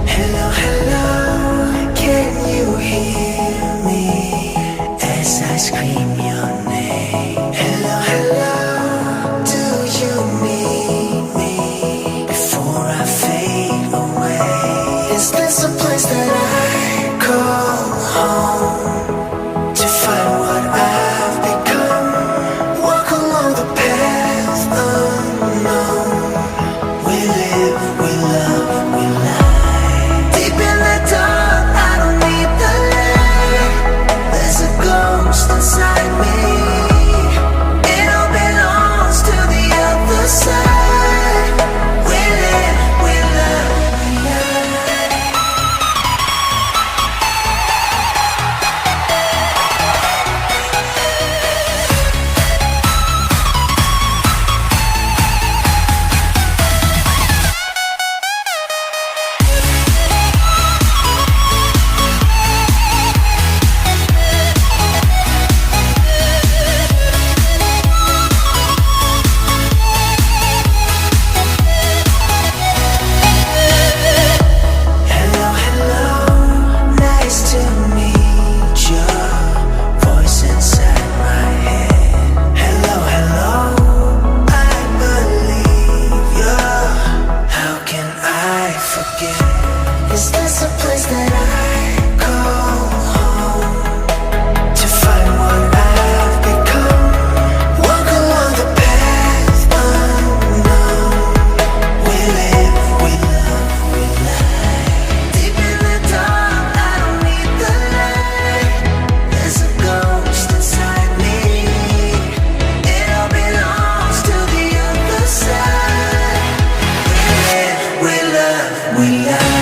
Hello, hello, can you hear me as I scream your name? Hello, hello, do you need me before I fade away? Is this a place that I call home to find what I've become? Walk along the path unknown. We live, we love, we lie. Deep in the dark, I don't need the light. There's a ghost inside me. It all belongs to the other side. We live, we love, we lie. Hello, hello, nice to meet your voice inside my head. Hello, hello, I believe you. How can I forget? Is this a place that I call home to find what I've become? Walk along the path unknown. We live, we love, we lie. Deep in the dark, I don't need the light. There's a ghost inside me. It all belongs to the other side. We live, we love, we lie.